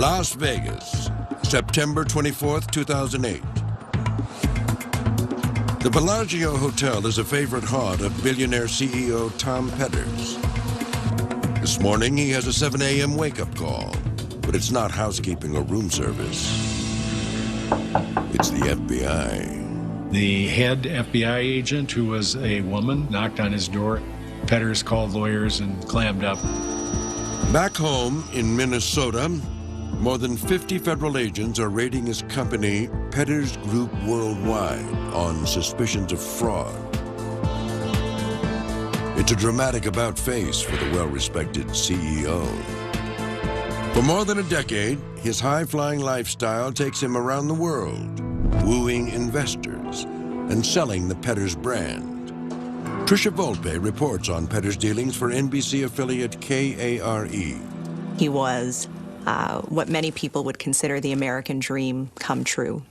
Las Vegas, September 24th, 2008. The Bellagio Hotel is a favorite haunt of billionaire CEO Tom Petters. This morning, he has a 7 a.m. wake-up call, but it's not housekeeping or room service. It's the FBI. The head FBI agent, who was a woman, knocked on his door. Petters called lawyers and clammed up. Back home in Minnesota, more than 50 federal agents are raiding his company, Petters Group Worldwide, on suspicions of fraud. It's a dramatic about-face for the well-respected CEO. For more than a decade, his high-flying lifestyle takes him around the world, wooing investors and selling the Petters brand. Tricia Volpe reports on Petters' dealings for NBC affiliate KARE. He was what many people would consider the American dream come true.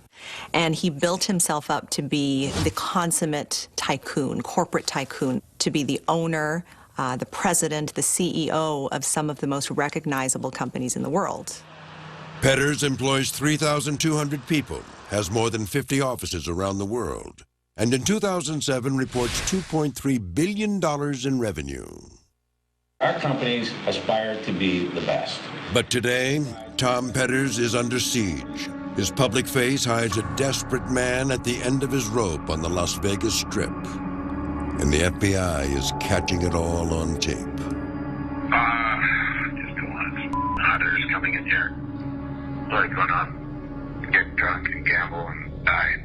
And he built himself up to be the consummate tycoon, corporate tycoon, to be the owner, the president, the CEO of some of the most recognizable companies in the world. Petters employs 3,200 people, has more than 50 offices around the world, and in 2007 reports $2.3 billion in revenue. Our companies aspire to be the best. But today, Tom Petters is under siege. His public face hides a desperate man at the end of his rope on the Las Vegas Strip. And the FBI is catching it all on tape. Just don't want hunters coming in here. Like going on, get drunk and gamble and die.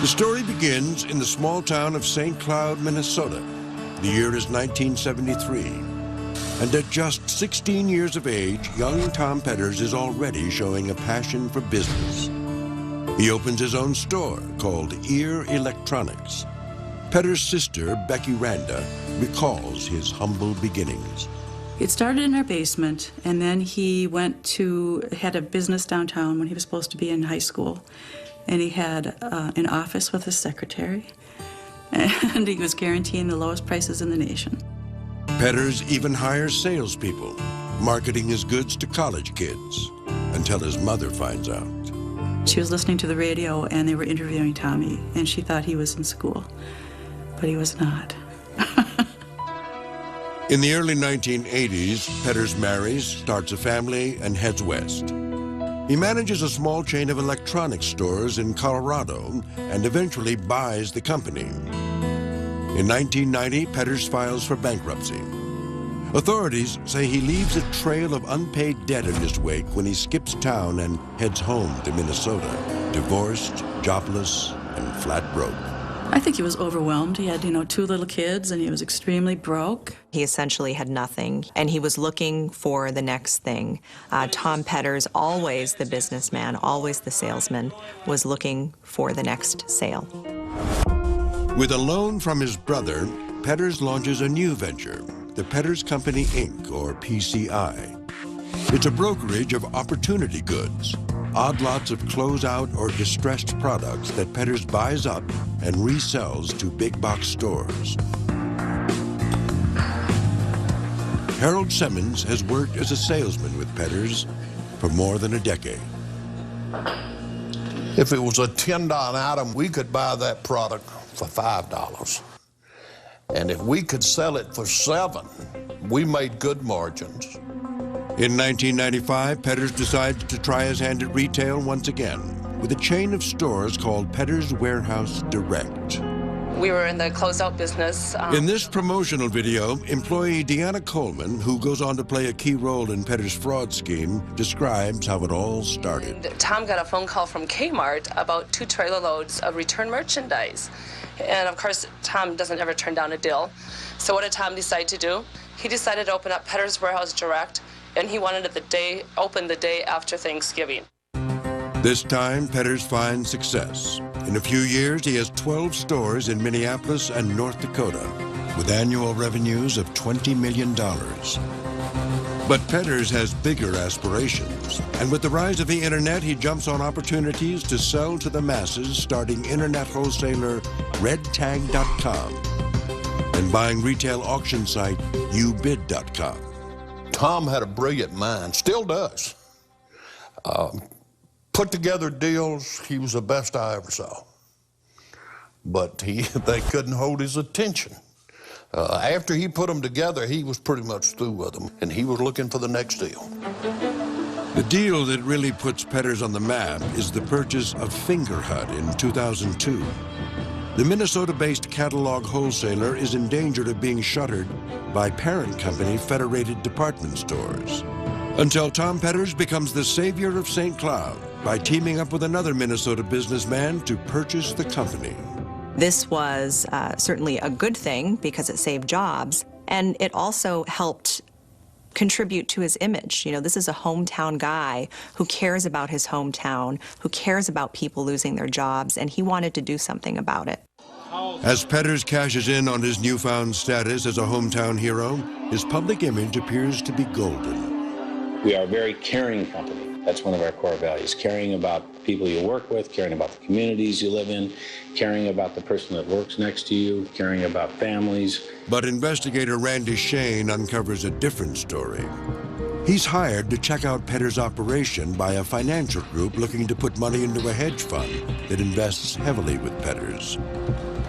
The story begins in the small town of St. Cloud, Minnesota. The year is 1973. And at just 16 years of age, young Tom Petters is already showing a passion for business. He opens his own store called Ear Electronics. Petters' sister, Becky Randa, recalls his humble beginnings. It started in our basement, and then he had a business downtown when he was supposed to be in high school. And he had an office with his secretary, and he was guaranteeing the lowest prices in the nation. Petters even hires salespeople, marketing his goods to college kids, until his mother finds out. She was listening to the radio, and they were interviewing Tommy, and she thought he was in school, but he was not. In the early 1980s, Petters marries, starts a family, and heads west. He manages a small chain of electronics stores in Colorado and eventually buys the company. In 1990, Petters files for bankruptcy. Authorities say he leaves a trail of unpaid debt in his wake when he skips town and heads home to Minnesota, divorced, jobless, and flat broke. I think he was overwhelmed. He had, 2 little kids, and he was extremely broke. He essentially had nothing, and he was looking for the next thing. Tom Petters, always the businessman, always the salesman, was looking for the next sale. With a loan from his brother, Petters launches a new venture, the Petters Company, Inc., or PCI. It's a brokerage of opportunity goods, odd lots of closeout or distressed products that Petters buys up and resells to big box stores. Harold Simmons has worked as a salesman with Petters for more than a decade. If it was a $10 item, we could buy that product for $5. And if we could sell it for $7, we made good margins. In 1995, Petters decides to try his hand at retail once again with a chain of stores called Petters Warehouse Direct. We were in the closeout business. In this promotional video, employee Deanna Coleman, who goes on to play a key role in Petters' fraud scheme, describes how it all started. Tom got a phone call from Kmart about 2 trailer loads of return merchandise. And of course, Tom doesn't ever turn down a deal. So what did Tom decide to do? He decided to open up Petters Warehouse Direct, and he wanted it open the day after Thanksgiving. This time, Petters finds success. In a few years, he has 12 stores in Minneapolis and North Dakota, with annual revenues of $20 million. But Petters has bigger aspirations, and with the rise of the internet, he jumps on opportunities to sell to the masses, starting internet wholesaler RedTag.com. and buying retail auction site ubid.com. Tom had a brilliant mind, still does. Put together deals, he was the best I ever saw. But they couldn't hold his attention. After he put them together, he was pretty much through with them, and he was looking for the next deal. The deal that really puts Petters on the map is the purchase of Fingerhut in 2002. The Minnesota-based catalog wholesaler is in danger of being shuttered by parent company Federated Department Stores, until Tom Petters becomes the savior of St. Cloud by teaming up with another Minnesota businessman to purchase the company. This was certainly a good thing because it saved jobs, and it also helped contribute to his image. You know, this is a hometown guy who cares about his hometown, who cares about people losing their jobs, and he wanted to do something about it. As Petters cashes in on his newfound status as a hometown hero, his public image appears to be golden. We are a very caring company. That's one of our core values, caring about people you work with, caring about the communities you live in, caring about the person that works next to you, caring about families. But investigator Randy Shane uncovers a different story. He's hired to check out Petters' operation by a financial group looking to put money into a hedge fund that invests heavily with Petters.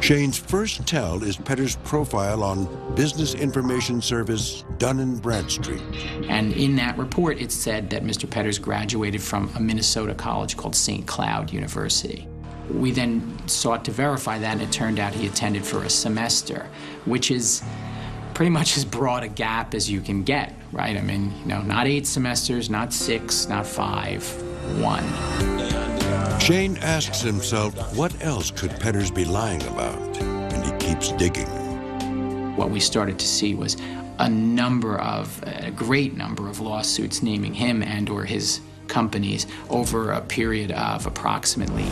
Shane's first tell is Petters' profile on business information service Dun & Bradstreet. And in that report, it said that Mr. Petters graduated from a Minnesota college called St. Cloud University. We then sought to verify that, and it turned out he attended for a semester, which is pretty much as broad a gap as you can get, right? I mean, you know, not 8 semesters, not 6, not 5, 1. Shane asks himself, what else could Petters be lying about? And he keeps digging. What we started to see was a great number of lawsuits naming him and or his companies over a period of approximately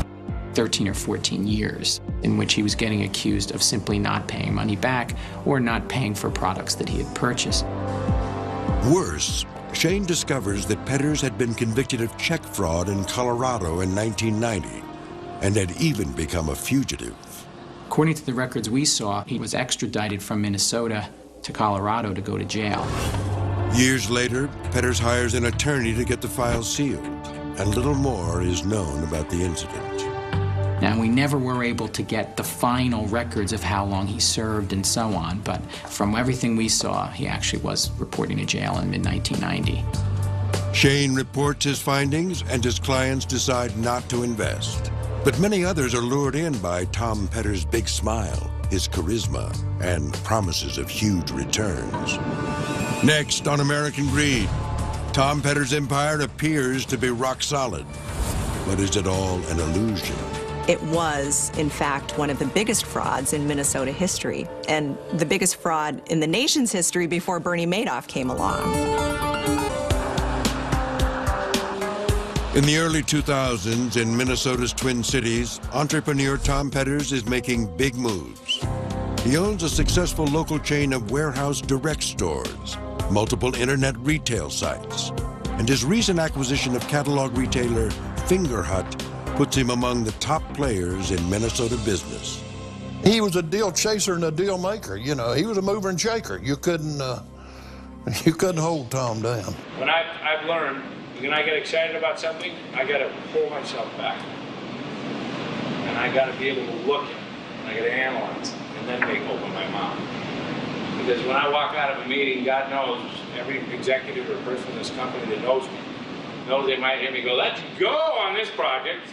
13 or 14 years, in which he was getting accused of simply not paying money back or not paying for products that he had purchased. Worse, Shane discovers that Petters had been convicted of check fraud in Colorado in 1990 and had even become a fugitive. According to the records we saw, he was extradited from Minnesota to Colorado to go to jail. Years later, Petters hires an attorney to get the file sealed, and little more is known about the incident. Now, we never were able to get the final records of how long he served and so on, but from everything we saw, he actually was reporting to jail in mid-1990. Shane reports his findings, and his clients decide not to invest. But many others are lured in by Tom Petters' big smile, his charisma, and promises of huge returns. Next on American Greed, Tom Petters' empire appears to be rock solid. But is it all an illusion? It was, in fact, one of the biggest frauds in Minnesota history, and the biggest fraud in the nation's history before Bernie Madoff came along. In the early 2000s, in Minnesota's Twin Cities, entrepreneur Tom Petters is making big moves. He owns a successful local chain of warehouse direct stores, multiple internet retail sites, and his recent acquisition of catalog retailer Fingerhut puts him among the top players in Minnesota business. He was a deal chaser and a deal maker. You know, he was a mover and shaker. You couldn't hold Tom down. When I've learned, when I get excited about something, I got to pull myself back. And I got to be able to look at it, and I got to analyze it, and then open my mouth. Because when I walk out of a meeting, God knows, every executive or person in this company that knows me, knows they might hear me go, let's go on this project.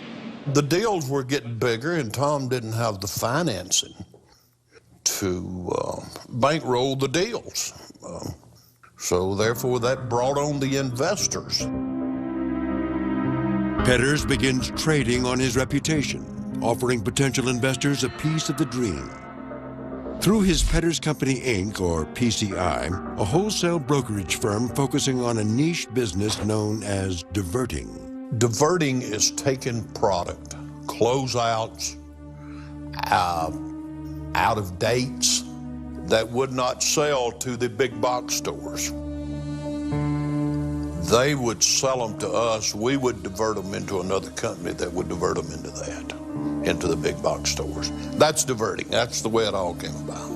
The deals were getting bigger, and Tom didn't have the financing to bankroll the deals. So therefore, that brought on the investors. Petters begins trading on his reputation, offering potential investors a piece of the dream. Through his Petters Company, Inc., or PCI, a wholesale brokerage firm focusing on a niche business known as diverting. Diverting is taking product, closeouts, out of dates that would not sell to the big box stores. They would sell them to us. We would divert them into another company that would divert them into that, into the big box stores. That's diverting. That's the way it all came about.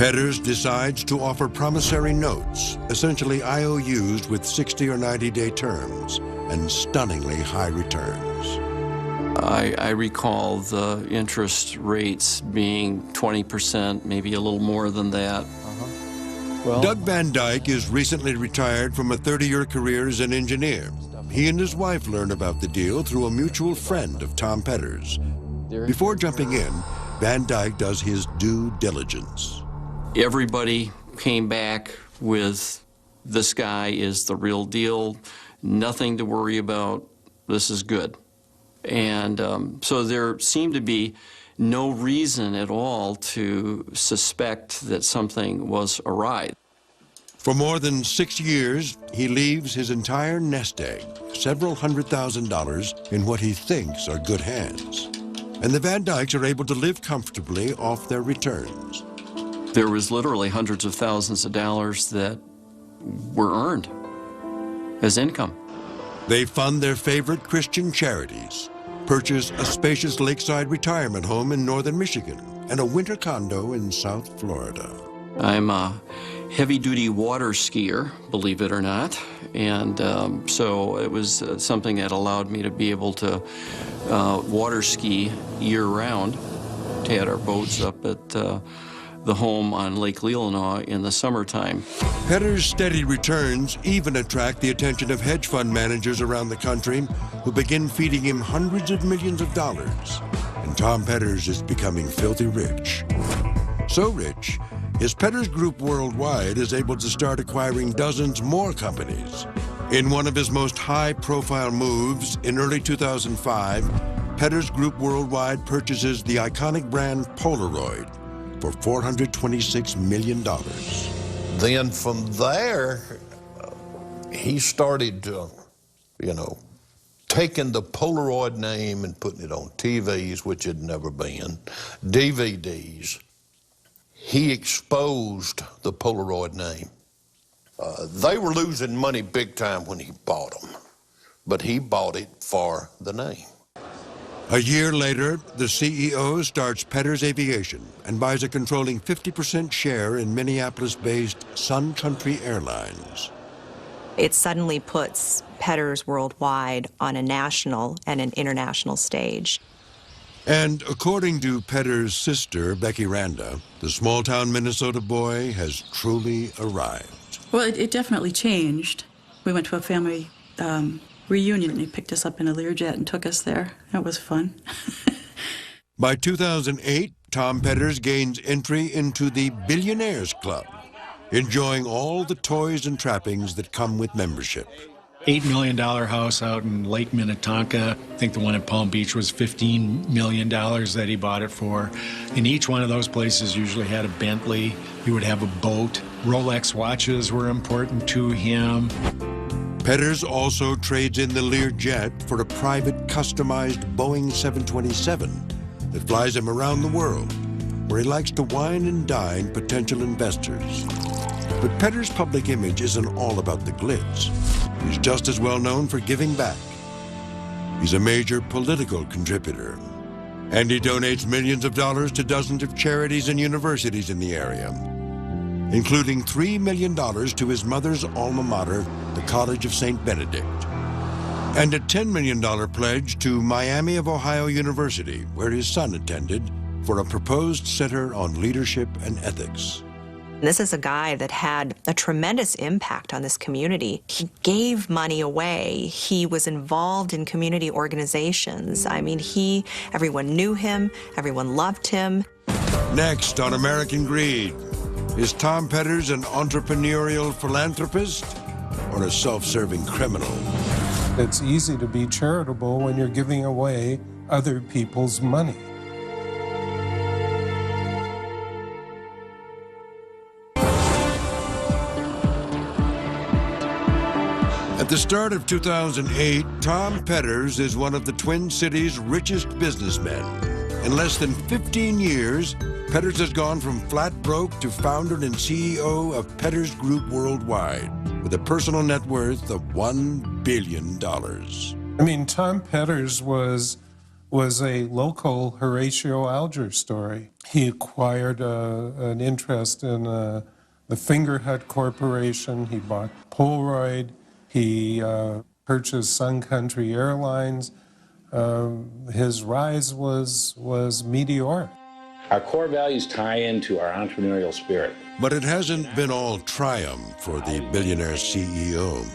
Petters decides to offer promissory notes, essentially IOUs with 60 or 90-day terms and stunningly high returns. I recall the interest rates being 20%, maybe a little more than that. Well, Doug Van Dyke is recently retired from a 30-year career as an engineer. He and his wife learn about the deal through a mutual friend of Tom Petters. Before jumping in, Van Dyke does his due diligence. Everybody came back with, this guy is the real deal, nothing to worry about, this is good. And so there seemed to be no reason at all to suspect that something was awry. For more than 6 years, he leaves his entire nest egg, several $100,000, in what he thinks are good hands. And the Van Dykes are able to live comfortably off their returns. There was literally hundreds of thousands of dollars that were earned as income. They fund their favorite Christian charities, purchase a spacious lakeside retirement home in northern Michigan, and a winter condo in South Florida. I'm a heavy-duty water skier, believe it or not, and so it was something that allowed me to be able to water ski year-round. We had our boats up at the home on Lake Leelanau in the summertime. Petters' steady returns even attract the attention of hedge fund managers around the country who begin feeding him hundreds of millions of dollars. And Tom Petters is becoming filthy rich. So rich, his Petters Group Worldwide is able to start acquiring dozens more companies. In one of his most high-profile moves in early 2005, Petters Group Worldwide purchases the iconic brand Polaroid for $426 million. Then from there, he started, taking the Polaroid name and putting it on TVs, which had never been, DVDs. He exposed the Polaroid name. They were losing money big time when he bought them, but he bought it for the name. A year later, the CEO starts Petters Aviation and buys a controlling 50% share in Minneapolis-based Country Airlines. It suddenly puts Petters Worldwide on a national and an international stage. And according to Petters' sister, Becky Randa, the small-town Minnesota boy has truly arrived. Well, it definitely changed. We went to a family reunion, and he picked us up in a Learjet and took us there. It was fun. By 2008, Tom Petters gains entry into the Billionaires Club, enjoying all the toys and trappings that come with membership. $8 million house out in Lake Minnetonka. I think the one in Palm Beach was $15 million that he bought it for. And each one of those places usually had a Bentley. He would have a boat. Rolex watches were important to him. Petters also trades in the Learjet for a private, customized Boeing 727 that flies him around the world, where he likes to wine and dine potential investors. But Petters' public image isn't all about the glitz. He's just as well known for giving back. He's a major political contributor, and he donates millions of dollars to dozens of charities and universities in the area, including $3 million to his mother's alma mater, the College of St. Benedict, and a $10 million pledge to Miami of Ohio University, where his son attended, for a proposed center on leadership and ethics. This is a guy that had a tremendous impact on this community. He gave money away. He was involved in community organizations. I mean, everyone knew him, everyone loved him. Next on American Greed, is Tom Petters an entrepreneurial philanthropist or a self-serving criminal? It's easy to be charitable when you're giving away other people's money. At the start of 2008, Tom Petters is one of the Twin Cities' richest businessmen. In less than 15 years, Petters has gone from flat broke to founder and CEO of Petters Group Worldwide, with a personal net worth of $1 billion. I mean, Tom Petters was was a local Horatio Alger story. He acquired an interest in the Fingerhut Corporation. He bought Polaroid. He purchased Country Airlines. His rise was meteoric. Our core values tie into our entrepreneurial spirit. But it hasn't been all triumph for the billionaire CEO.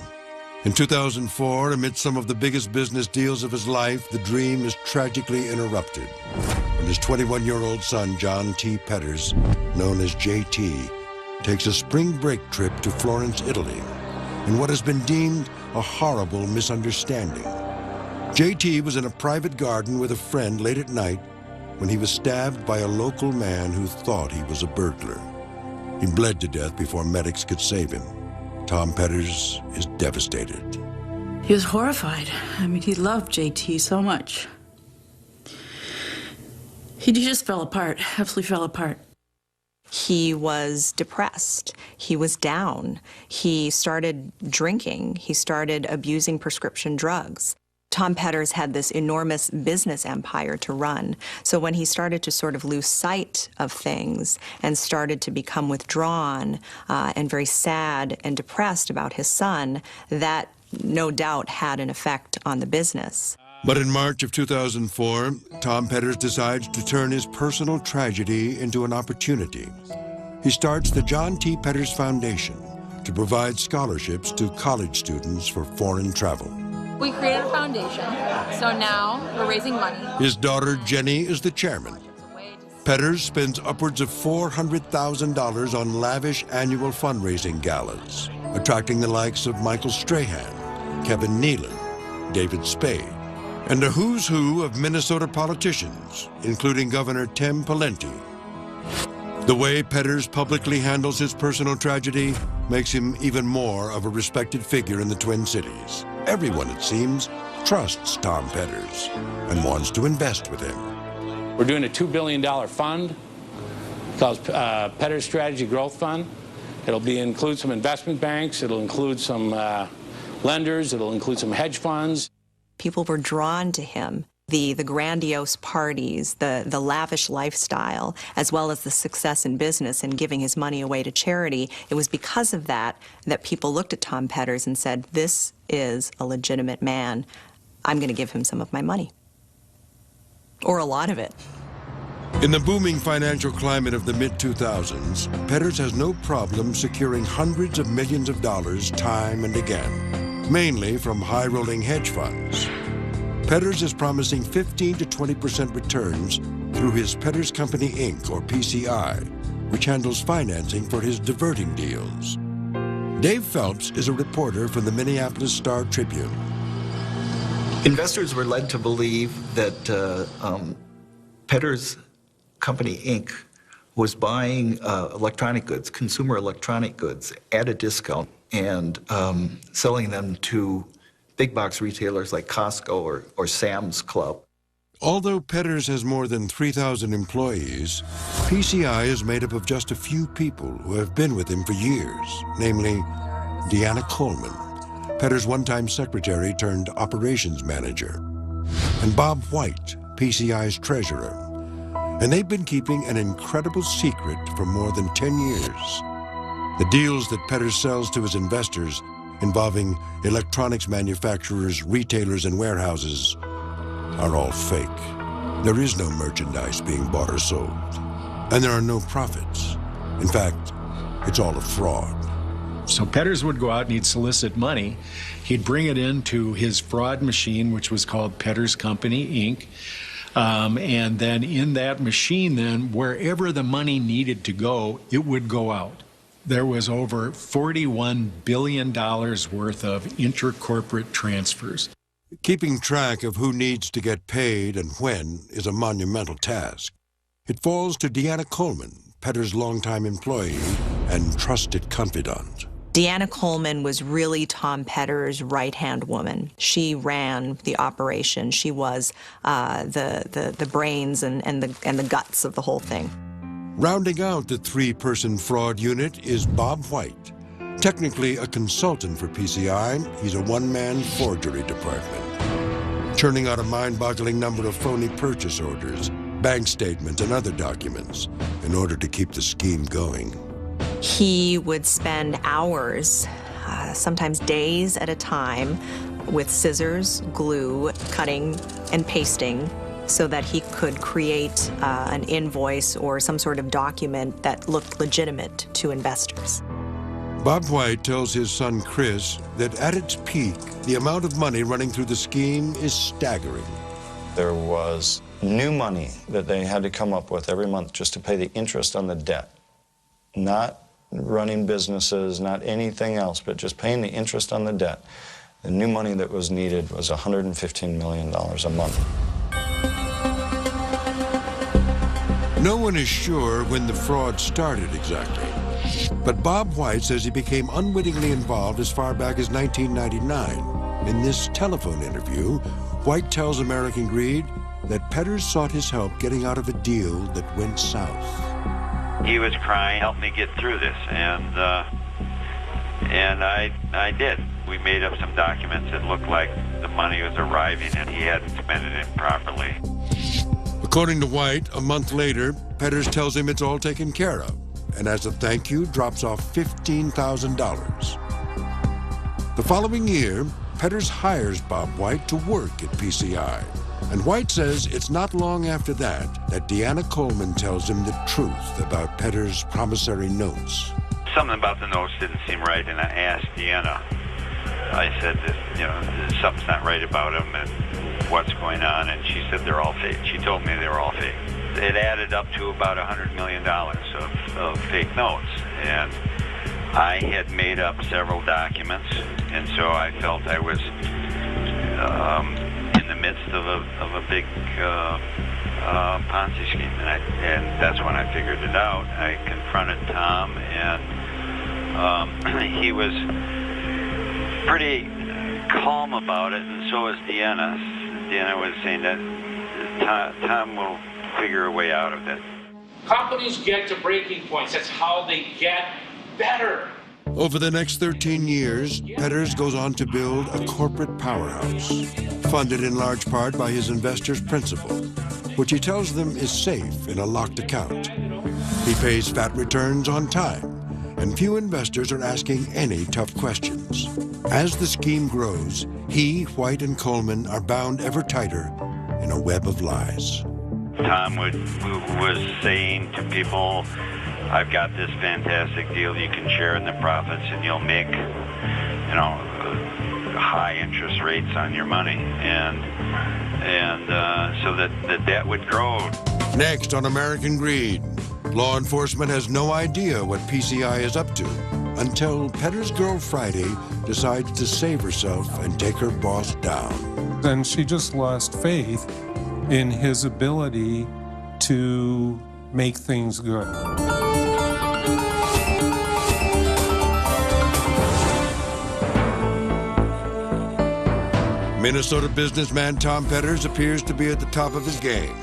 In 2004, amid some of the biggest business deals of his life, the dream is tragically interrupted when his 21-year-old son, John T. Petters, known as JT, takes a spring break trip to Florence, Italy, in what has been deemed a horrible misunderstanding. JT was in a private garden with a friend late at night when he was stabbed by a local man who thought he was a burglar. He bled to death before medics could save him. Tom Petters is devastated. He was horrified. I mean, he loved JT so much. He just fell apart, absolutely fell apart. He was depressed. He was down. He started drinking. He started abusing prescription drugs. Tom Petters had this enormous business empire to run. So when he started to sort of lose sight of things and started to become withdrawn and very sad and depressed about his son, that no doubt had an effect on the business. But in March of 2004, Tom Petters decides to turn his personal tragedy into an opportunity. He starts the John T. Petters Foundation to provide scholarships to college students for foreign travel. We created a foundation, so now we're raising money. His daughter, Jenny, is the chairman. Petters spends upwards of $400,000 on lavish annual fundraising galas, attracting the likes of Michael Strahan, Kevin Nealon, David Spade, and a who's who of Minnesota politicians, including Governor Tim Pawlenty. The way Petters publicly handles his personal tragedy makes him even more of a respected figure in the Twin Cities. Everyone, it seems, trusts Tom Petters and wants to invest with him. We're doing a $2 billion fund called Petters Strategy Growth Fund. It'll include some investment banks. It'll include some lenders. It'll include some hedge funds. People were drawn to him. The grandiose parties, the lavish lifestyle, as well as the success in business and giving his money away to charity. It was because of that that people looked at Tom Petters and said, this is a legitimate man. I'm going to give him some of my money. Or a lot of it. In the booming financial climate of the mid-2000s, Petters has no problem securing hundreds of millions of dollars time and again, mainly from high-rolling hedge funds. Petters is promising 15 to 20% returns through his Petters Company, Inc., or PCI, which handles financing for his diverting deals. Dave Phelps is a reporter from the Minneapolis Star-Tribune. Investors were led to believe that Petters Company, Inc. was buying electronic goods, consumer electronic goods, at a discount and selling them to big box retailers like Costco or Sam's Club. Although Petters has more than 3,000 employees, PCI is made up of just a few people who have been with him for years, namely Deanna Coleman, Petters' one-time secretary turned operations manager, and Bob White, PCI's treasurer. And they've been keeping an incredible secret for more than 10 years. The deals that Petters sells to his investors involving electronics manufacturers, retailers, and warehouses are all fake. There is no merchandise being bought or sold, and there are no profits. In fact, it's all a fraud. So Petters would go out and he'd solicit money. He'd bring it into his fraud machine, which was called Petters Company, Inc., and then in that machine, then, wherever the money needed to go, it would go out. There was over $41 billion worth of intercorporate transfers. Keeping track of who needs to get paid and when is a monumental task. It falls to Deanna Coleman, Petters' longtime employee and trusted confidant. Deanna Coleman was really Tom Petters' right-hand woman. She ran the operation. She was the brains and the guts of the whole thing. Rounding out the three-person fraud unit is Bob White. Technically a consultant for PCI, he's a one-man forgery department. churning out a mind-boggling number of phony purchase orders, bank statements, and other documents in order to keep the scheme going. He would spend hours, sometimes days at a time, with scissors, glue, cutting, and pasting so that he could create an invoice or some sort of document that looked legitimate to investors. Bob White tells his son Chris that at its peak, the amount of money running through the scheme is staggering. There was new money that they had to come up with every month just to pay the interest on the debt. Not running businesses, not anything else, but just paying the interest on the debt. The new money that was needed was $115 million a month. No one is sure when the fraud started exactly, but Bob White says he became unwittingly involved as far back as 1999. In this telephone interview, White tells American Greed that Petters sought his help getting out of a deal that went south. He was crying, help me get through this, and I did. We made up some documents that looked like the money was arriving and he hadn't spent it improperly. According to White, a month later, Petters tells him it's all taken care of, and as a thank you, drops off $15,000. The following year, Petters hires Bob White to work at PCI. And White says it's not long after that Deanna Coleman tells him the truth about Petters' promissory notes. Something about the notes didn't seem right, and I asked Deanna. I said that, something's not right about them and what's going on, and she said they're all fake. She told me they were all fake. It added up to about $100 million of fake notes, and I had made up several documents, and so I felt I was in the midst of a big Ponzi scheme, and that's when I figured it out. I confronted Tom, and he was pretty calm about it, and so was Deanna. Deanna was saying that Tom will figure a way out of it. Companies get to breaking points. That's how they get better. Over the next 13 years, Petters goes on to build a corporate powerhouse, funded in large part by his investors' principal, which he tells them is safe in a locked account. He pays fat returns on time, and few investors are asking any tough questions. As the scheme grows, he, White, and Coleman are bound ever tighter in a web of lies. Tom was saying to people, I've got this fantastic deal, you can share in the profits and you'll make, high interest rates on your money. And so that the debt would grow. Next on American Greed, law enforcement has no idea what PCI is up to until Petters' girl Friday decides to save herself and take her boss down. Then she just lost faith in his ability to make things good. Minnesota businessman Tom Petters appears to be at the top of his game.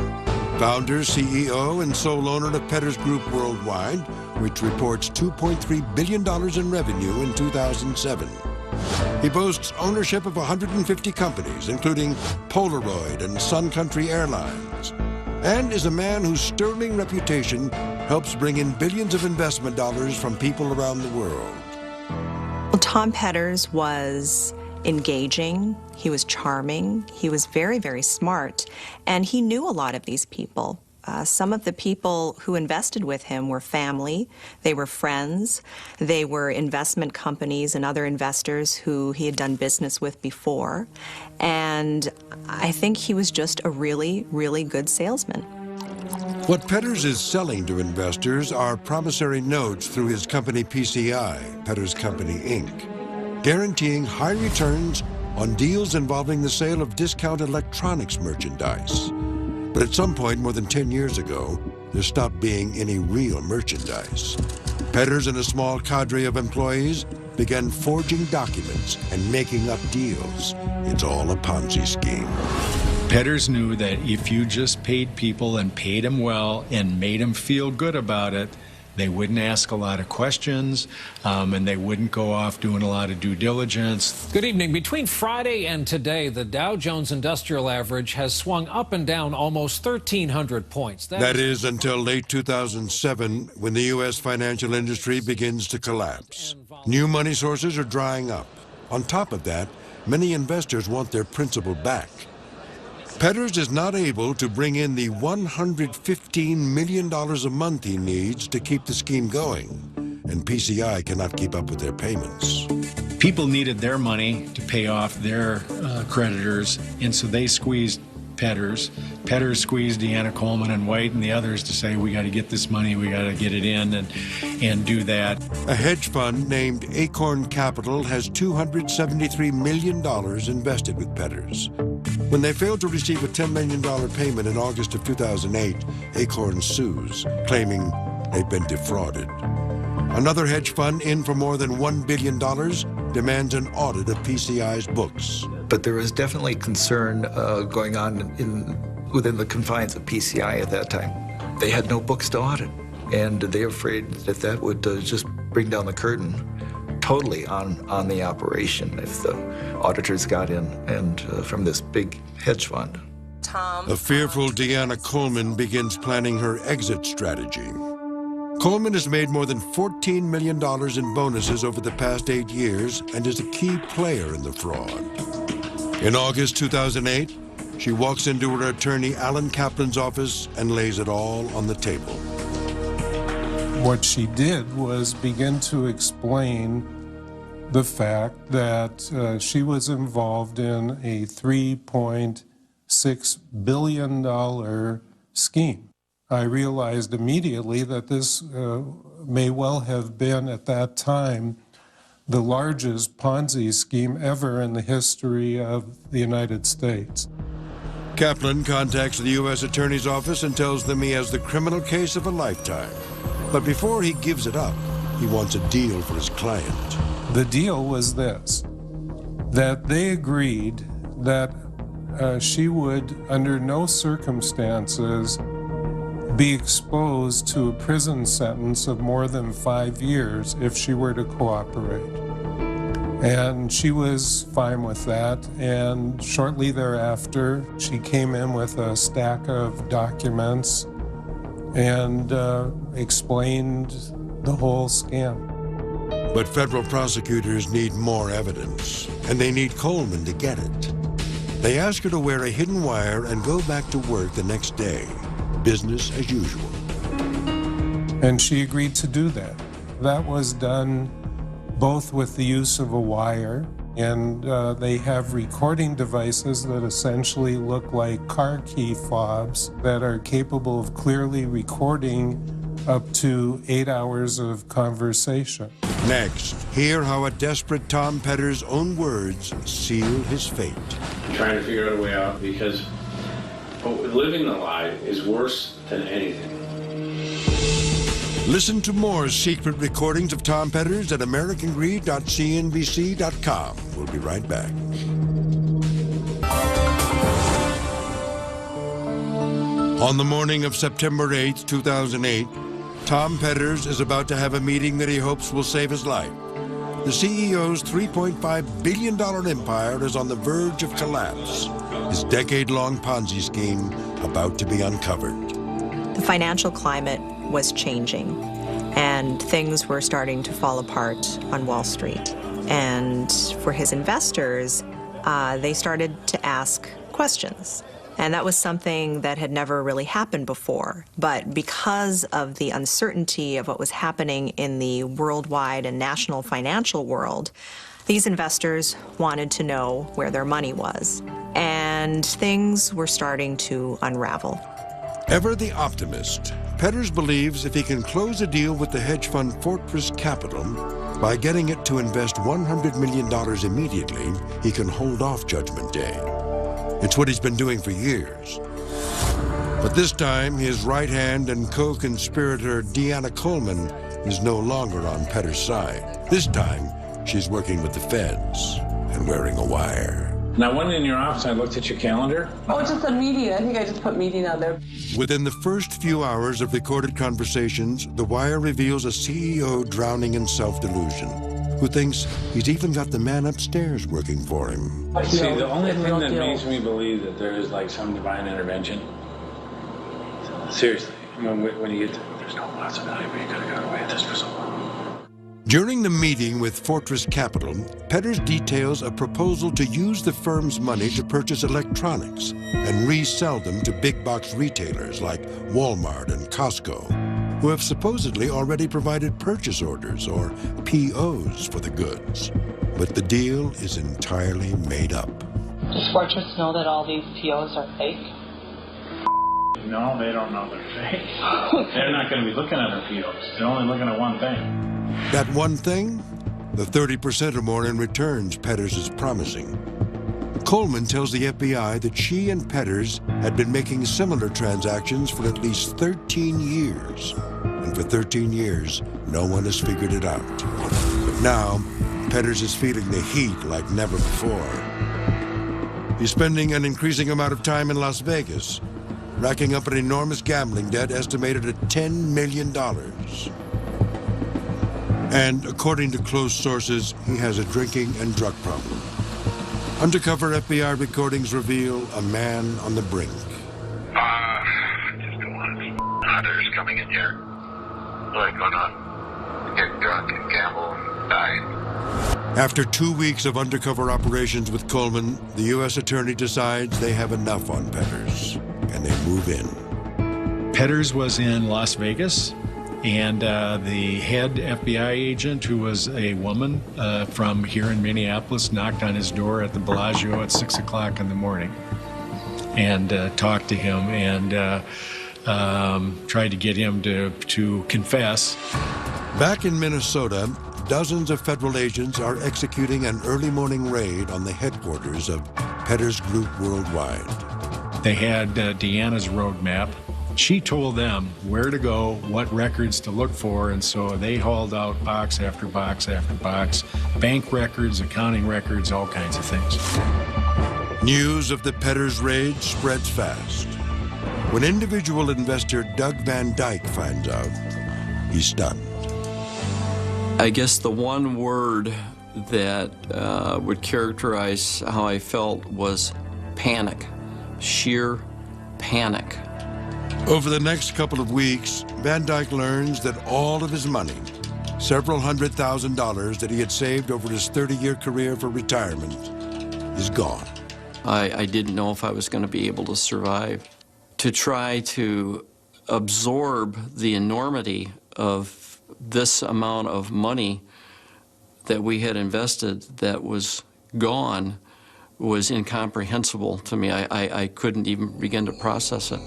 Founder, CEO, and sole owner of Petters Group Worldwide, which reports $2.3 billion in revenue in 2007. He boasts ownership of 150 companies, including Polaroid and Country Airlines, and is a man whose sterling reputation helps bring in billions of investment dollars from people around the world. Well, Tom Petters was engaging, he was charming, he was very, very smart, and he knew a lot of these people. Some of the people who invested with him were family, they were friends, they were investment companies and other investors who he had done business with before, and I think he was just a really, really good salesman. What Petters is selling to investors are promissory notes through his company PCI, Petters Company, Inc., guaranteeing high returns on deals involving the sale of discount electronics merchandise. But at some point more than 10 years ago, there stopped being any real merchandise. Petters and a small cadre of employees began forging documents and making up deals. It's all a Ponzi scheme. Petters knew that if you just paid people and paid them well and made them feel good about it, They wouldn't ask a lot of questions, and they wouldn't go off doing a lot of due diligence. Good evening. Between Friday and today, the Dow Jones Industrial Average has swung up and down almost 1,300 points. That is until late 2007, when the U.S. financial industry begins to collapse. New money sources are drying up. On top of that, many investors want their principal back. Petters is not able to bring in the $115 million a month he needs to keep the scheme going, and PCI cannot keep up with their payments. People needed their money to pay off their creditors, and so they squeezed Petters. Petters squeezed Deanna Coleman and White and the others to say, we got to get this money, we got to get it in and do that. A hedge fund named Acorn Capital has $273 million invested with Petters. When they failed to receive a $10 million payment in August of 2008, Acorn sues, claiming they've been defrauded. Another hedge fund in for more than $1 billion demands an audit of PCI's books. But there was definitely concern going on within the confines of PCI at that time. They had no books to audit, and they were afraid that that would just bring down the curtain totally on the operation if the auditors got in and from this big hedge fund. A fearful Deanna Coleman begins planning her exit strategy. Coleman has made more than $14 million in bonuses over the past 8 years and is a key player in the fraud. In August 2008, she walks into her attorney Alan Kaplan's office and lays it all on the table. What she did was begin to explain the fact that she was involved in a $3.6 billion scheme. I realized immediately that this may well have been, at that time, the largest Ponzi scheme ever in the history of the United States. Kaplan contacts the U.S. Attorney's Office and tells them he has the criminal case of a lifetime. But before he gives it up, he wants a deal for his client. The deal was this, that they agreed that she would, under no circumstances, be exposed to a prison sentence of more than 5 years if she were to cooperate. And she was fine with that, and shortly thereafter, she came in with a stack of documents and explained the whole scam. But federal prosecutors need more evidence, and they need Coleman to get it. They ask her to wear a hidden wire and go back to work the next day. Business as usual. And she agreed to do that. That was done both with the use of a wire, and they have recording devices that essentially look like car key fobs that are capable of clearly recording up to 8 hours of conversation. Next, hear how a desperate Tom Petter's own words seal his fate. I'm trying to figure out a way out because living the lie is worse than anything. Listen to more secret recordings of Tom Petters at AmericanGreed.cnbc.com. We'll be right back. On the morning of September 8, 2008, Tom Petters is about to have a meeting that he hopes will save his life. The CEO's $3.5 billion empire is on the verge of collapse. His decade-long Ponzi scheme about to be uncovered. The financial climate was changing, and things were starting to fall apart on Wall Street. And for his investors, they started to ask questions. And that was something that had never really happened before. But because of the uncertainty of what was happening in the worldwide and national financial world, these investors wanted to know where their money was. And things were starting to unravel. Ever the optimist, Petters believes if he can close a deal with the hedge fund Fortress Capital, by getting it to invest $100 million immediately, he can hold off Judgment Day. It's what he's been doing for years. But this time, his right hand and co-conspirator Deanna Coleman is no longer on Petters' side. This time, she's working with the feds and wearing a wire. And I went in your office and I looked at your calendar. Oh, just a meeting. I think I just put meeting out there. Within the first few hours of recorded conversations, The Wire reveals a CEO drowning in self-delusion, who thinks he's even got the man upstairs working for him. See, the only thing that makes me believe that there is like some divine intervention, seriously, when you get to, there's no possibility where you could have got away with this for so long. During the meeting with Fortress Capital, Petters details a proposal to use the firm's money to purchase electronics and resell them to big box retailers like Walmart and Costco, who have supposedly already provided purchase orders or POs for the goods. But the deal is entirely made up. Does Fortress know that all these POs are fake? No, they don't know they're fake. They're not going to be looking at our POs. They're only looking at one thing. That one thing? The 30% or more in returns Petters is promising. Coleman tells the FBI that she and Petters had been making similar transactions for at least 13 years. And for 13 years, no one has figured it out. But now, Petters is feeling the heat like never before. He's spending an increasing amount of time in Las Vegas, racking up an enormous gambling debt estimated at $10 million. And according to close sources, he has a drinking and drug problem. Undercover FBI recordings reveal a man on the brink. Just don't want to others coming in here. What's going on? Get drunk and gamble and die. After 2 weeks of undercover operations with Coleman, the U.S. attorney decides they have enough on Petters, and they move in. Petters was in Las Vegas, and the head FBI agent, who was a woman from here in Minneapolis, knocked on his door at the Bellagio at 6 o'clock in the morning and talked to him and tried to get him to confess. Back in Minnesota, dozens of federal agents are executing an early morning raid on the headquarters of Petters Group Worldwide. They had Deanna's roadmap. She told them where to go, what records to look for, and so they hauled out box after box after box, bank records, accounting records, all kinds of things. News of the Petters raid spreads fast. When individual investor Doug Van Dyke finds out, he's stunned. I guess the one word that would characterize how I felt was panic, sheer panic. Over the next couple of weeks, Van Dyke learns that all of his money, several $100,000 that he had saved over his 30-year career for retirement, is gone. I didn't know if I was going to be able to survive. To try to absorb the enormity of this amount of money that we had invested that was gone was incomprehensible to me. I couldn't even begin to process it.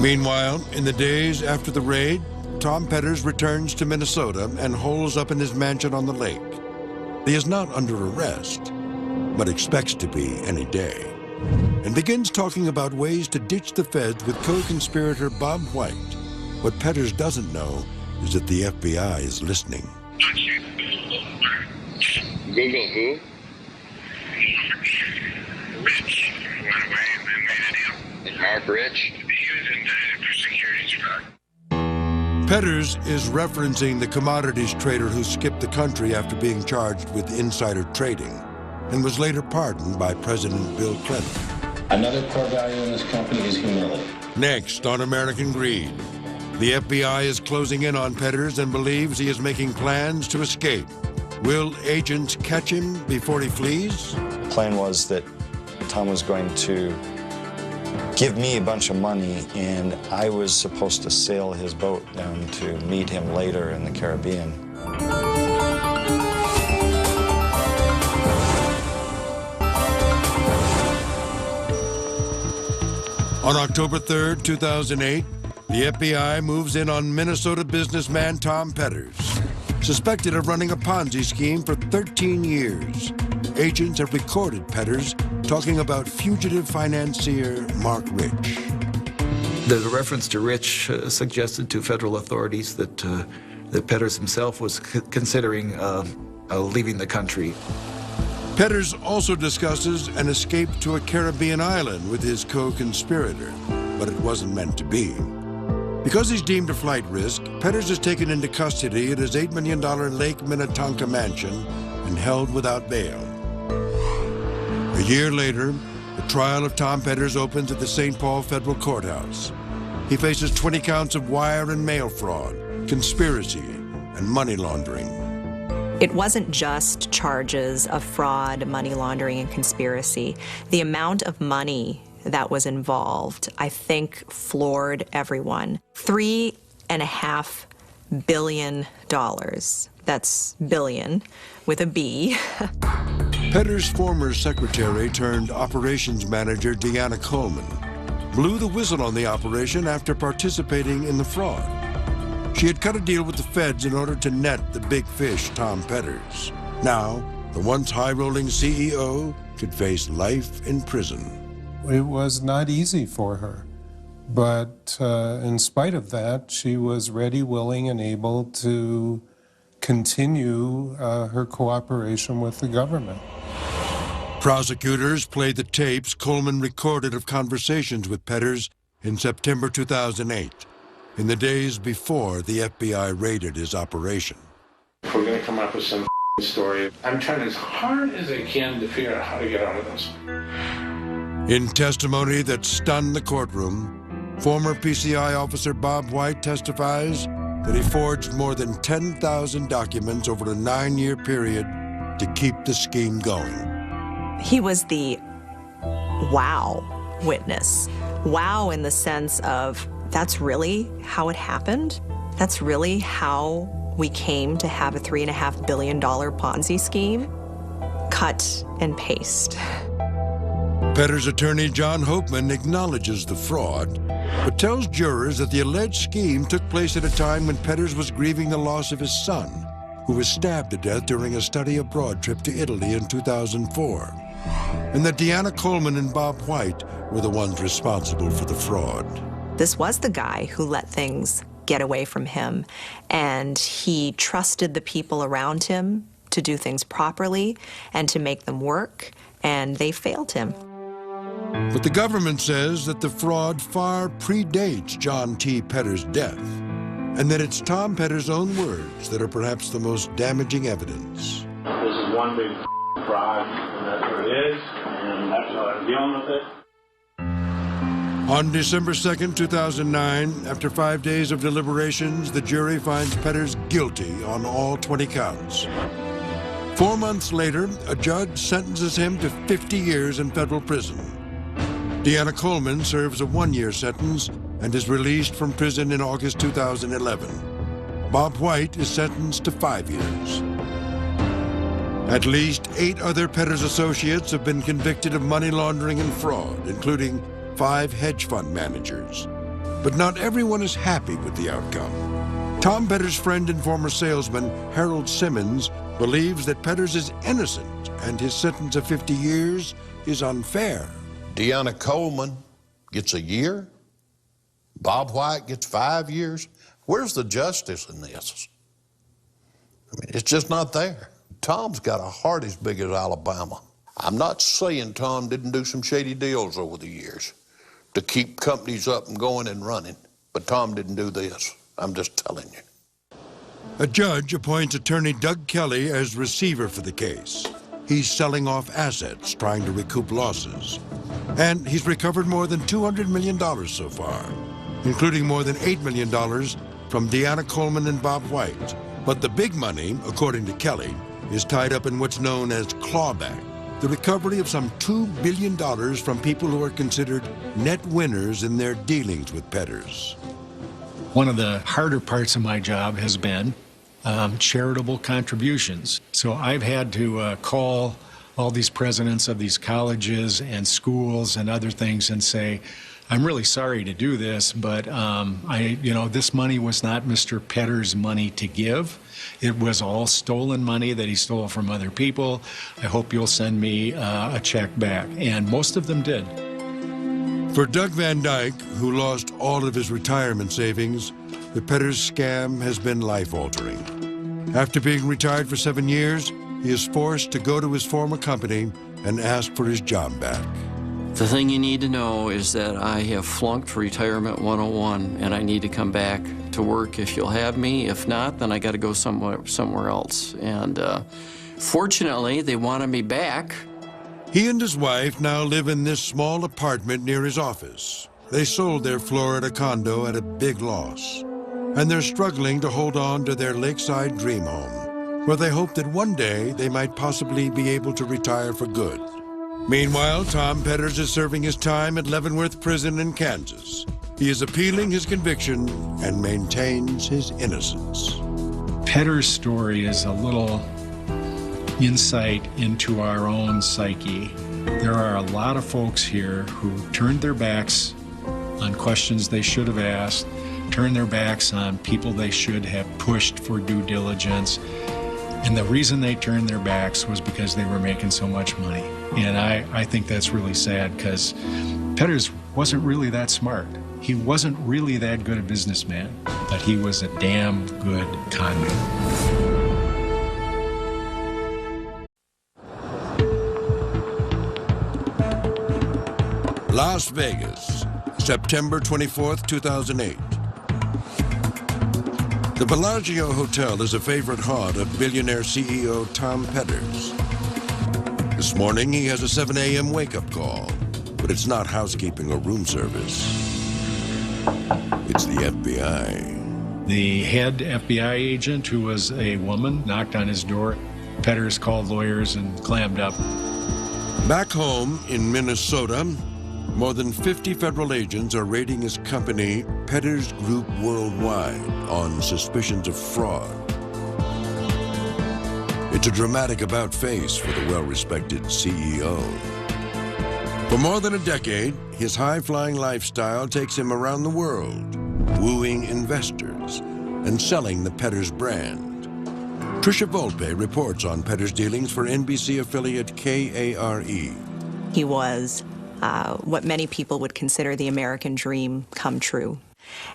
Meanwhile, in the days after the raid, Tom Petters returns to Minnesota and holes up in his mansion on the lake. He is not under arrest, but expects to be any day, and begins talking about ways to ditch the feds with co-conspirator Bob White. What Petters doesn't know is that the FBI is listening. Google who? Rich. Went away and then made a deal. Mark Rich? He was indicted for securities fraud. Petters is referencing the commodities trader who skipped the country after being charged with insider trading and was later pardoned by President Bill Clinton. Another core value in this company is humility. Next on American Greed, the FBI is closing in on Petters and believes he is making plans to escape. Will agents catch him before he flees? The plan was that Tom was going to give me a bunch of money, and I was supposed to sail his boat down to meet him later in the Caribbean. On October 3rd, 2008, the FBI moves in on Minnesota businessman Tom Petters, suspected of running a Ponzi scheme for 13 years. Agents have recorded Petters talking about fugitive financier Mark Rich. The reference to Rich suggested to federal authorities that Petters himself was considering leaving the country. Petters also discusses an escape to a Caribbean island with his co-conspirator, but it wasn't meant to be. Because he's deemed a flight risk, Petters is taken into custody at his $8 million Lake Minnetonka mansion and held without bail. A year later, the trial of Tom Petters opens at the St. Paul Federal Courthouse. He faces 20 counts of wire and mail fraud, conspiracy, and money laundering. It wasn't just charges of fraud, money laundering, and conspiracy. The amount of money that was involved, I think, floored everyone. $3.5 billion. That's billion with a B. Petters' former secretary turned operations manager Deanna Coleman blew the whistle on the operation after participating in the fraud. She had cut a deal with the feds in order to net the big fish, Tom Petters. Now, the once high-rolling CEO could face life in prison. It was not easy for her, but in spite of that, she was ready, willing, and able to continue her cooperation with the government. Prosecutors played the tapes Coleman recorded of conversations with Petters in September 2008, in the days before the FBI raided his operation. If we're going to come up with some story, I'm trying as hard as I can to figure out how to get out of this. In testimony that stunned the courtroom, former PCI officer Bob White testifies that he forged more than 10,000 documents over a 9-year period to keep the scheme going. He was the wow witness. Wow in the sense of, that's really how it happened? That's really how we came to have a $3.5 billion Ponzi scheme? Cut and paste. Petters' attorney John Hopeman acknowledges the fraud, but tells jurors that the alleged scheme took place at a time when Petters was grieving the loss of his son, who was stabbed to death during a study abroad trip to Italy in 2004, and that Deanna Coleman and Bob White were the ones responsible for the fraud. This was the guy who let things get away from him, and he trusted the people around him to do things properly and to make them work, and they failed him. But the government says that the fraud far predates John T. Petters' death, and that it's Tom Petters' own words that are perhaps the most damaging evidence. This is one big fraud, and that's what it is, and that's how I'm dealing with it. On December 2nd, 2009, after 5 days of deliberations, the jury finds Petters guilty on all 20 counts. 4 months later, a judge sentences him to 50 years in federal prison. Deanna Coleman serves a 1-year sentence and is released from prison in August 2011. Bob White is sentenced to 5 years. At least 8 other Petters associates have been convicted of money laundering and fraud, including 5 hedge fund managers. But not everyone is happy with the outcome. Tom Petters' friend and former salesman, Harold Simmons, believes that Petters is innocent and his sentence of 50 years is unfair. Deanna Coleman gets a year. Bob White gets 5 years. Where's the justice in this? I mean, it's just not there. Tom's got a heart as big as Alabama. I'm not saying Tom didn't do some shady deals over the years to keep companies up and going and running, but Tom didn't do this. I'm just telling you. A judge appoints attorney Doug Kelly as receiver for the case. He's selling off assets, trying to recoup losses. And he's recovered more than $200 million so far, including more than $8 million from Deanna Coleman and Bob White. But the big money, according to Kelly, is tied up in what's known as clawback, the recovery of some $2 billion from people who are considered net winners in their dealings with Petters. One of the harder parts of my job has been charitable contributions. So I've had to call all these presidents of these colleges and schools and other things and say, I'm really sorry to do this, but this money was not Mr. Petters' money to give. It was all stolen money that he stole from other people. I hope you'll send me a check back. And most of them did. For Doug Van Dyke, who lost all of his retirement savings, the Petters scam has been life-altering. After being retired for 7 years, he is forced to go to his former company and ask for his job back. The thing you need to know is that I have flunked Retirement 101, and I need to come back to work if you'll have me. If not, then I got to go somewhere else. And fortunately, they wanted me back. He and his wife now live in this small apartment near his office. They sold their Florida condo at a big loss, and they're struggling to hold on to their lakeside dream home, where they hope that one day they might possibly be able to retire for good. Meanwhile, Tom Petters is serving his time at Leavenworth Prison in Kansas. He is appealing his conviction and maintains his innocence. Petters' story is a little insight into our own psyche. There are a lot of folks here who turned their backs on questions they should have asked, turned their backs on people they should have pushed for due diligence. And the reason they turned their backs was because they were making so much money. And I think that's really sad, because Petters wasn't really that smart. He wasn't really that good a businessman, but he was a damn good conduit. Las Vegas, September 24th, 2008. The Bellagio Hotel is a favorite haunt of billionaire CEO Tom Petters. This morning, he has a 7 a.m. wake-up call, but it's not housekeeping or room service. It's the FBI. The head FBI agent, who was a woman, knocked on his door. Petters called lawyers and clammed up. Back home in Minnesota, more than 50 federal agents are raiding his company, Petters Group Worldwide, on suspicions of fraud. It's a dramatic about-face for the well-respected CEO. For more than a decade, his high-flying lifestyle takes him around the world, wooing investors and selling the Petters brand. Tricia Volpe reports on Petters' dealings for NBC affiliate KARE. He was what many people would consider the American dream come true.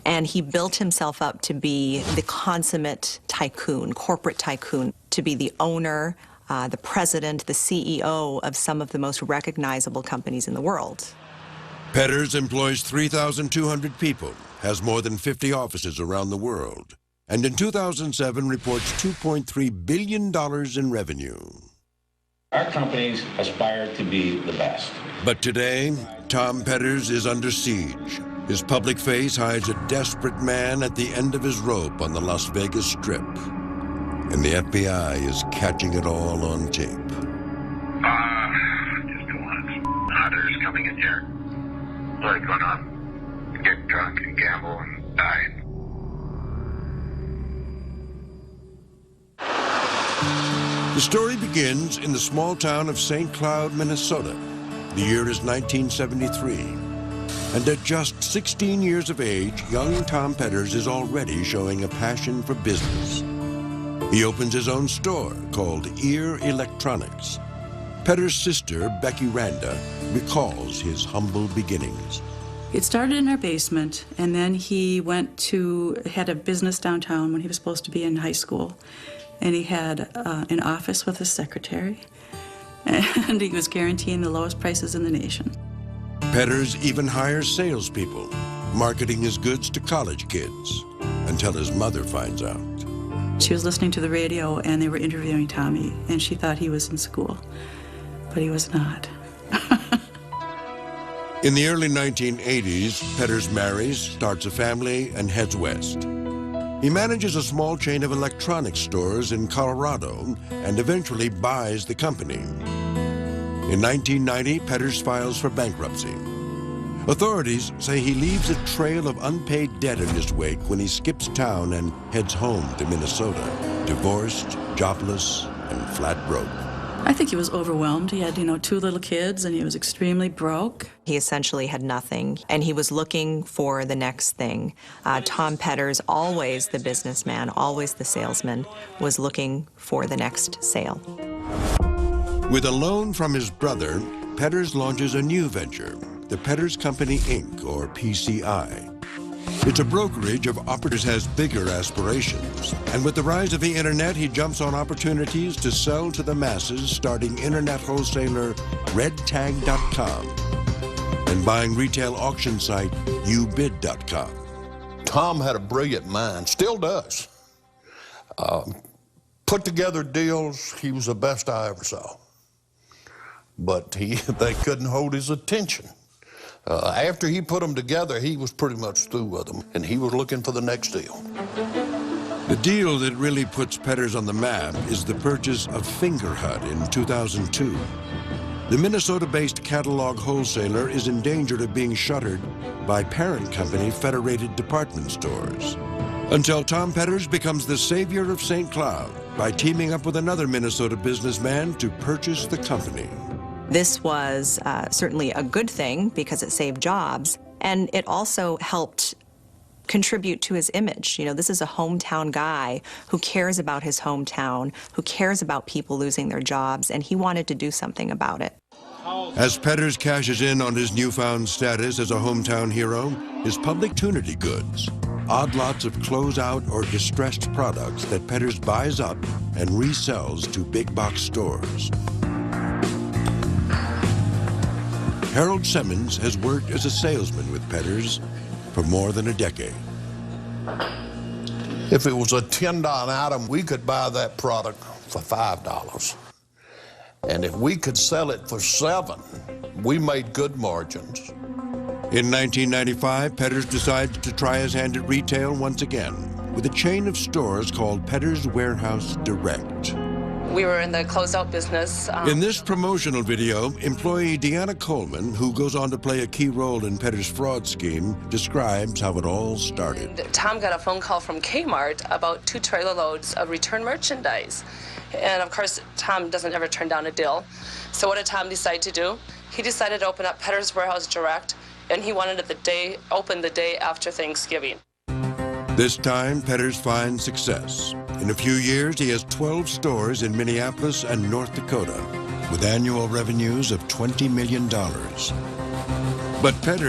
And he built himself up to be the consummate tycoon, corporate tycoon, to be the owner, the president, the CEO of some of the most recognizable companies in the world. Petters employs 3,200 people, has more than 50 offices around the world, and in 2007 reports $2.3 billion in revenue. Our companies aspire to be the best. But today, Tom Petters is under siege. His public face hides a desperate man at the end of his rope on the Las Vegas Strip. And the FBI is catching it all on tape. Just go on. Others coming in here. What's going on? Get drunk and gamble and die. The story begins in the small town of St. Cloud, Minnesota. The year is 1973. And at just 16 years of age, young Tom Petters is already showing a passion for business. He opens his own store called Ear Electronics. Petters' sister, Becky Randa, recalls his humble beginnings. It started in our basement, and then he had a business downtown when he was supposed to be in high school. And he had an office with a secretary, and he was guaranteeing the lowest prices in the nation. Petters even hires salespeople, marketing his goods to college kids, until his mother finds out. She was listening to the radio, and they were interviewing Tommy, and she thought he was in school, but he was not. In the early 1980s, Petters marries, starts a family, and heads west. He manages a small chain of electronics stores in Colorado and eventually buys the company. In 1990, Petters files for bankruptcy. Authorities say he leaves a trail of unpaid debt in his wake when he skips town and heads home to Minnesota, divorced, jobless, and flat broke. I think he was overwhelmed. He had, 2 little kids, and he was extremely broke. He essentially had nothing, and he was looking for the next thing. Tom Petters, always the businessman, always the salesman, was looking for the next sale. With a loan from his brother, Petters launches a new venture, the Petters Company, Inc., or PCI. It's a brokerage of operatives has bigger aspirations. And with the rise of the internet, he jumps on opportunities to sell to the masses, starting internet wholesaler redtag.com and buying retail auction site ubid.com. Tom had a brilliant mind, still does. Put together deals, he was the best I ever saw. But they couldn't hold his attention. After he put them together, he was pretty much through with them, and he was looking for the next deal. The deal that really puts Petters on the map is the purchase of Fingerhut in 2002. The Minnesota-based catalog wholesaler is in danger of being shuttered by parent company Federated Department Stores, until Tom Petters becomes the savior of St. Cloud by teaming up with another Minnesota businessman to purchase the company. This was certainly a good thing because it saved jobs, and it also helped contribute to his image. You know, this is a hometown guy who cares about his hometown, who cares about people losing their jobs, and he wanted to do something about it. As Petters cashes in on his newfound status as a hometown hero, his public tunity goods, odd lots of closeout or distressed products that Petters buys up and resells to big box stores. Harold Simmons has worked as a salesman with Petters for more than a decade. If it was a $10 item, we could buy that product for $5. And if we could sell it for $7, we made good margins. In 1995, Petters decided to try his hand at retail once again with a chain of stores called Petters Warehouse Direct. We were in the closeout business. In this promotional video, employee Deanna Coleman, who goes on to play a key role in Petters' fraud scheme, describes how it all started. Tom got a phone call from Kmart about 2 trailer loads of return merchandise. And of course, Tom doesn't ever turn down a deal. So what did Tom decide to do? He decided to open up Petters Warehouse Direct, and he wanted it open the day after Thanksgiving. This time, Petters finds success. In a few years, he has 12 stores in Minneapolis and North Dakota, with annual revenues of $20 million. But Petters